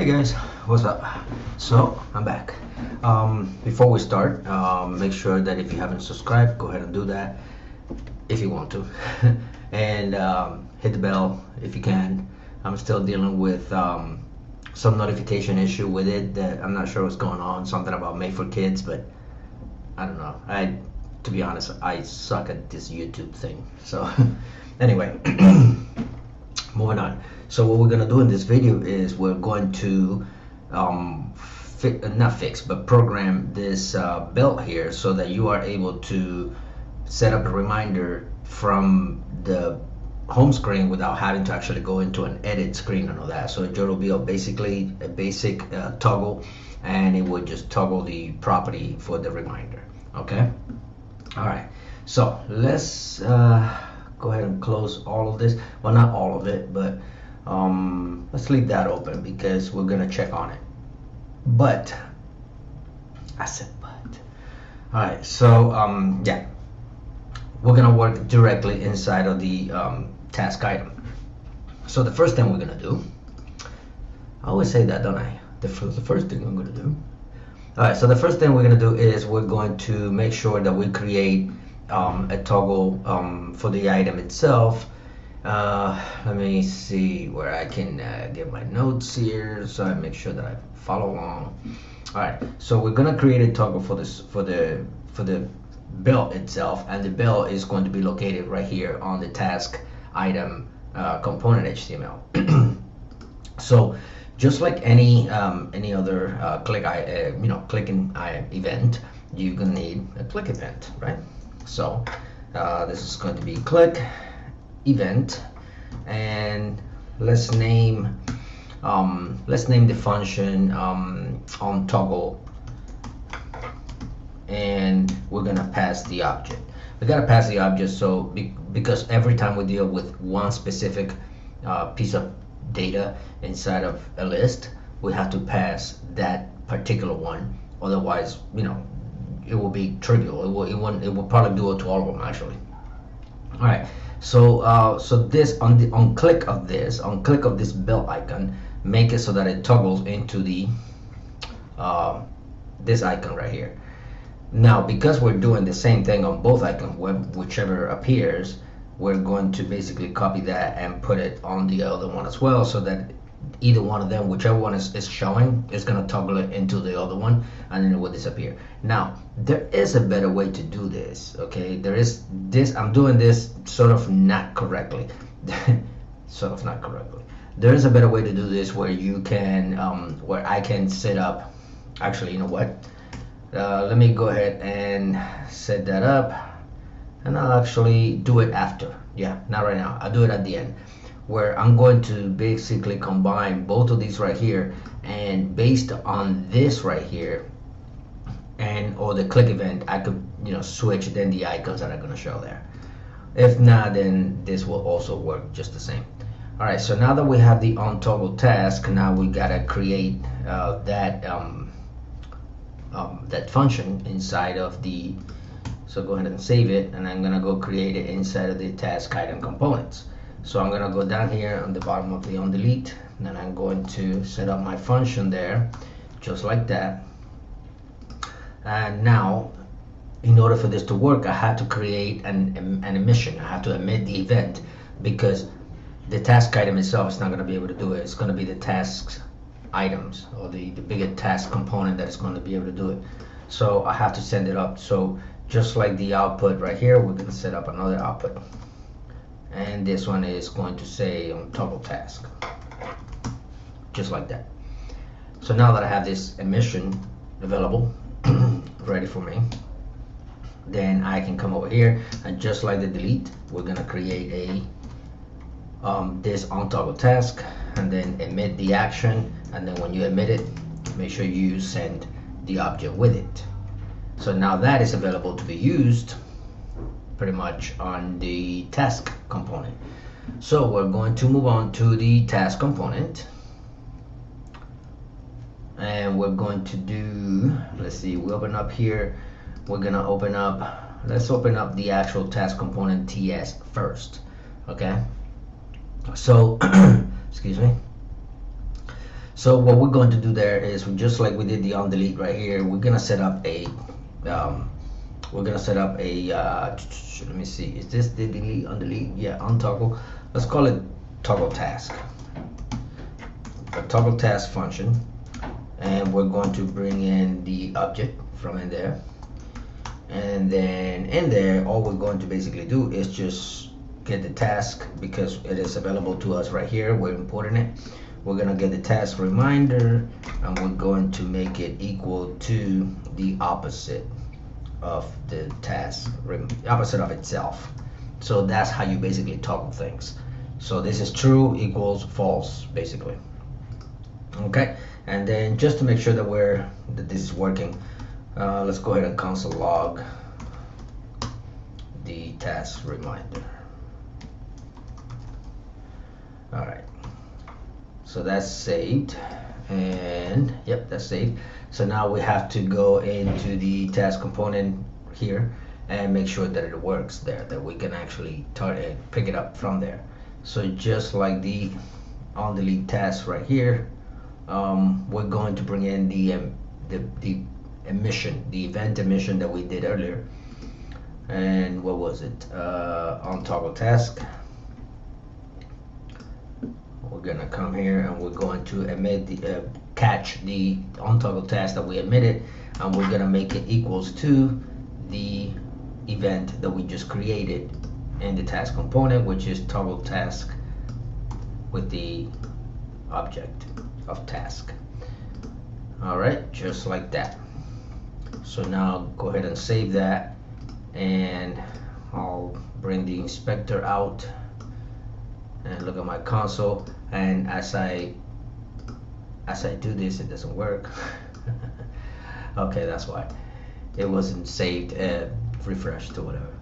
Hey guys, what's up? So I'm back. Before we start, make sure that if you haven't subscribed, go ahead and do that if you want to, and hit the bell if you can. I'm still dealing with some notification issue with it that I'm not sure what's going on. Something about Made for Kids, but I don't know. To be honest, I suck at this YouTube thing. So anyway, moving on. So what we're gonna do in this video is we're going to not fix but program this belt here so that you are able to set up a reminder from the home screen without having to actually go into an edit screen and all that. So it will be basically a basic toggle, and it would just toggle the property for the reminder. Okay, all right, so let's go ahead and close all of this. Well, not all of it, but let's leave that open because we're gonna check on it. But I said but. All right, so yeah, we're gonna work directly inside of the task item. So the first thing we're gonna do, I always say that, don't I? The first thing I'm gonna do. All right, so the first thing we're gonna do is we're going to make sure that we create a toggle for the item itself. Let me see where I can get my notes here so I make sure that I follow along. All right, so we're gonna create a toggle for this for the belt itself, and the belt is going to be located right here on the task item component HTML. So just like any other clicking event, you're gonna need a click event, right? So this is going to be click event, and let's name the function on toggle, and we're gonna pass the object. We gotta pass the object so because every time we deal with one specific piece of data inside of a list, we have to pass that particular one. Otherwise, it will be trivial. It will probably do it to all of them actually. All right. So this on click of this belt icon, make it so that it toggles into the this icon right here. Now, because we're doing the same thing on both icons, whichever appears, we're going to basically copy that and put it on the other one as well, so that either one of them, whichever one is showing, is going to toggle it into the other one, and then it will disappear. Now, there is a better way to do this. Okay, there is this. I'm doing this sort of not correctly. There is a better way to do this where you can where I can set up. Actually, you know what? Let me go ahead and set that up, and I'll actually do it after. Yeah, not right now. I'll do it at the end, where I'm going to basically combine both of these right here, and based on this right here or the click event, I could switch then the icons that are going to show there. If not, then this will also work just the same. All right, so now that we have the on toggle task, now we gotta create that function inside of the. So go ahead and save it, and I'm gonna go create it inside of the task item components. So I'm gonna go down here on the bottom of the on delete, and then I'm going to set up my function there, just like that. And now, in order for this to work, I had to create an emission. I have to emit the event, because the task item itself is not going to be able to do it. It's going to be the tasks items, or the bigger task component that is going to be able to do it. So I have to send it up. So just like the output right here, we're going to set up another output, and this one is going to say on toggle task, just like that. So now that I have this emission available ready for me, then I can come over here, and just like the delete, we're going to create a this on toggle task, and then emit the action, and then when you emit it, make sure you send the object with it. So now that is available to be used pretty much on the task component. So we're going to move on to the task component, and we're going to do, let's see, we open up here, we're gonna open up, let's open up the actual task component TS first. Okay, so excuse me. So what we're going to do there is just like we did the on delete right here, we're gonna set up a let me see, is this the delete on delete? Yeah, on toggle. Let's call it toggle task. A toggle task function, and we're going to bring in the object from in there, and then in there all we're going to basically do is just get the task because it is available to us right here. We're importing it. We're gonna get the task reminder, and we're going to make it equal to the opposite of the task, opposite of itself. So that's how you basically toggle things. So this is true equals false, basically. Okay, and then just to make sure that this is working, let's go ahead and console log the task reminder. All right, so that's saved, and yep, that's saved. So now we have to go into the task component here and make sure that it works there, that we can actually pick it up from there. So just like the on delete task right here, we're going to bring in the emission, the event emission that we did earlier. And what was it? On toggle task. We're gonna come here and we're going to emit the catch the on toggle task that we emitted, and we're gonna make it equals to the event that we just created in the task component, which is toggle task with the object of task. All right, just like that. So now go ahead and save that, and I'll bring the inspector out and look at my console, and as I do this, it doesn't work. Okay, that's why it wasn't saved, refreshed or whatever.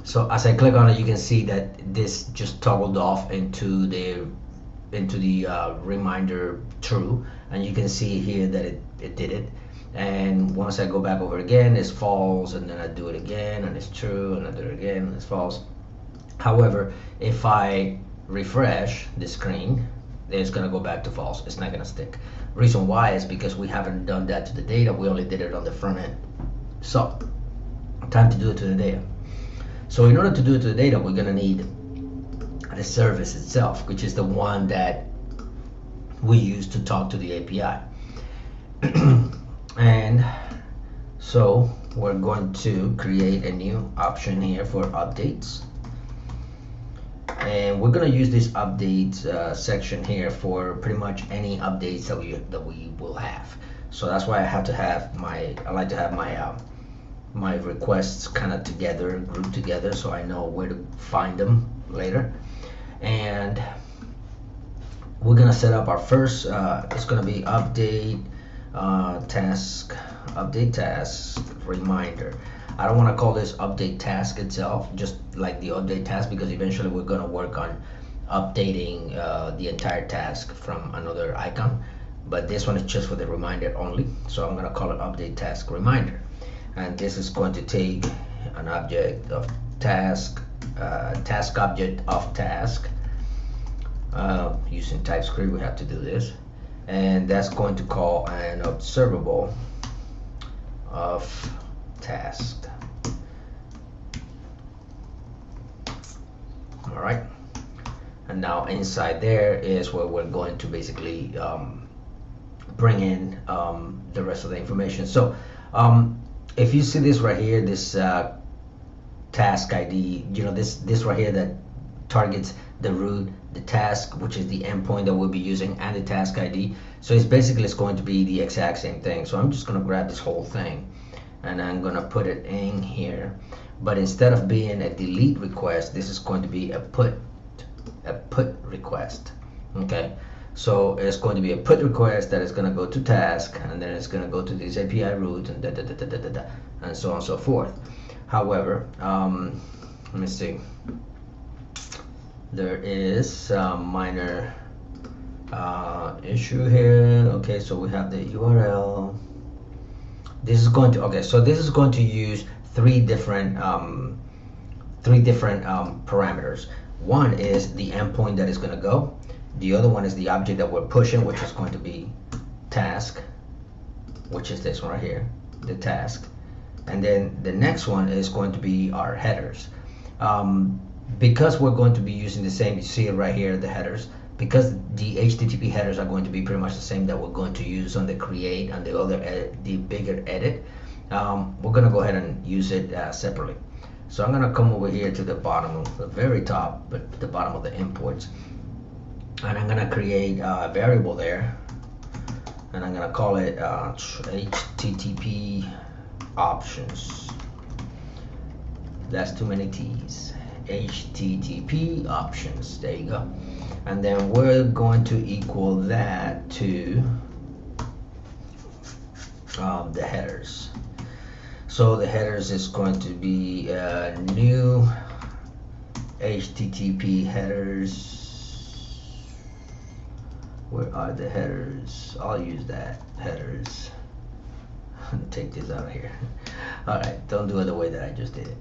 So as I click on it, you can see that this just toggled off into the reminder true, and you can see here that it did it. And once I go back over again, it's false, and then I do it again and it's true, and I do it again and it's false. However, if I refresh the screen, it's gonna go back to false. It's not gonna stick. Reason why is because we haven't done that to the data. We only did it on the front end. So time to do it to the data. So in order to do it to the data, we're gonna need the service itself, which is the one that we use to talk to the API. And so we're going to create a new option here for updates, and we're going to use this updates section here for pretty much any updates that we will have. So that's why I like to have my requests kind of together, grouped together, so I know where to find them later. And we're gonna set up our first. It's gonna be update task reminder. I don't want to call this update task itself, just like the update task, because eventually we're going to work on updating the entire task from another icon, but this one is just for the reminder only. So I'm going to call it update task reminder, and this is going to take an object of task, task object of task. Using TypeScript, we have to do this, and that's going to call an observable of task. All right, and now inside there is where we're going to basically bring in the rest of the information. So if you see this right here, this task ID, this right here that targets the root, the task, which is the endpoint that we'll be using, and the task ID. So it's going to be the exact same thing. So I'm just going to grab this whole thing and I'm going to put it in here, but instead of being a delete request, this is going to be a put request. Okay, so it's going to be a put request that is going to go to task, and then it's going to go to this API root, and and so on and so forth. However, let me see, there is some minor issue here. Okay, so we have the URL. This is going to use three different parameters. One is the endpoint that is going to go, The other one is the object that we're pushing, which is going to be task, which is this one right here, the task. And then the next one is going to be our headers. Because we're going to be using the same, you see it right here, the headers, because the HTTP headers are going to be pretty much the same that we're going to use on the create and the other edit, the bigger edit, we're going to go ahead and use it separately. So I'm going to come over here to the bottom of the very top, but the bottom of the imports, and I'm going to create a variable there, and I'm going to call it HTTP options. That's too many T's. HTTP options, there you go. And then we're going to equal that to the headers. So the headers is going to be new HTTP headers. Where are the headers? I'll use that, headers. Take this out of here. All right, don't do it the way that I just did it.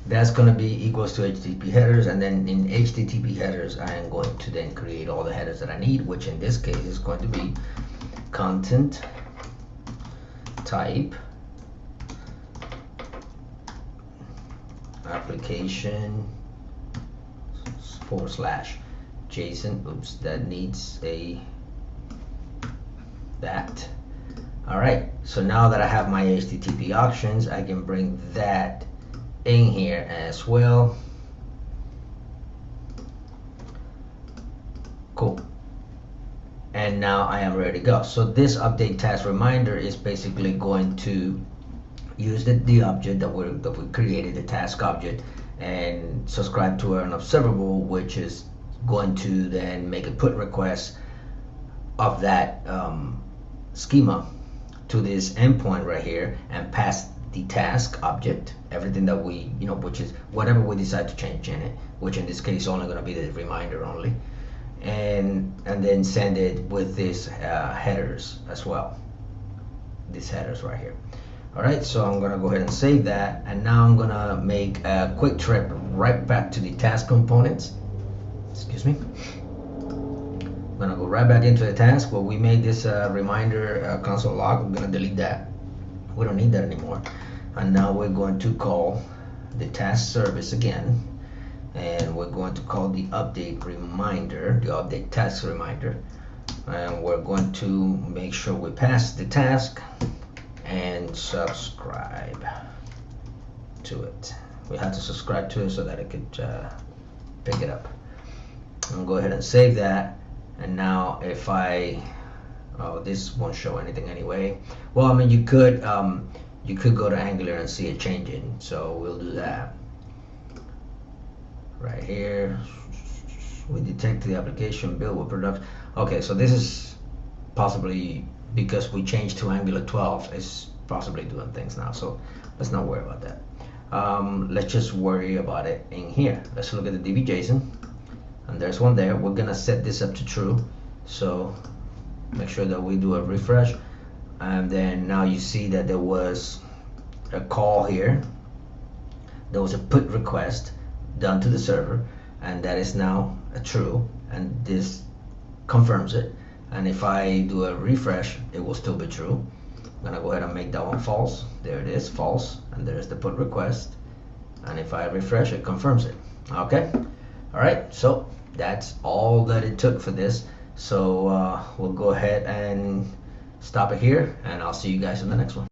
That's going to be equals to HTTP headers, and then in HTTP headers I am going to then create all the headers that I need, which in this case is going to be content type application / JSON. Oops, that needs a that. All right, so now that I have my HTTP options, I can bring that in here as well. Cool. And now I am ready to go. So this update task reminder is basically going to use the object that we created, the task object, and subscribe to an observable, which is going to then make a put request of that schema to this endpoint right here and pass the task object, everything that we, which is whatever we decide to change in it, which in this case is only going to be the reminder only, and then send it with this headers as well, these headers right here. All right, so I'm going to go ahead and save that, and now I'm going to make a quick trip right back to the task components. Excuse me. I'm going to go right back into the task where we made this reminder console log. I'm going to delete that. We don't need that anymore. And now we're going to call the task service again, and we're going to call the update reminder, the update task reminder, and we're going to make sure we pass the task and subscribe to it. We have to subscribe to it so that it could pick it up. I'll go ahead and save that. And now if this won't show anything anyway. Well, I mean, you could go to Angular and see it changing, so we'll do that right here. We detect the application build with production. Okay, so this is possibly because we changed to Angular 12, it's possibly doing things now, so let's not worry about that. Let's just worry about it in here. Let's look at the DB-JSON, and there's one there. We're gonna set this up to true, so make sure that we do a refresh, and then now you see that there was a call here. There was a put request done to the server, and that is now a true, and this confirms it. And if I do a refresh, it will still be true. I'm gonna go ahead and make that one false. There it is, false, and there's the put request. And if I refresh, it confirms it. Okay, all right, so that's all that it took for this. So we'll go ahead and stop it here, and I'll see you guys in the next one.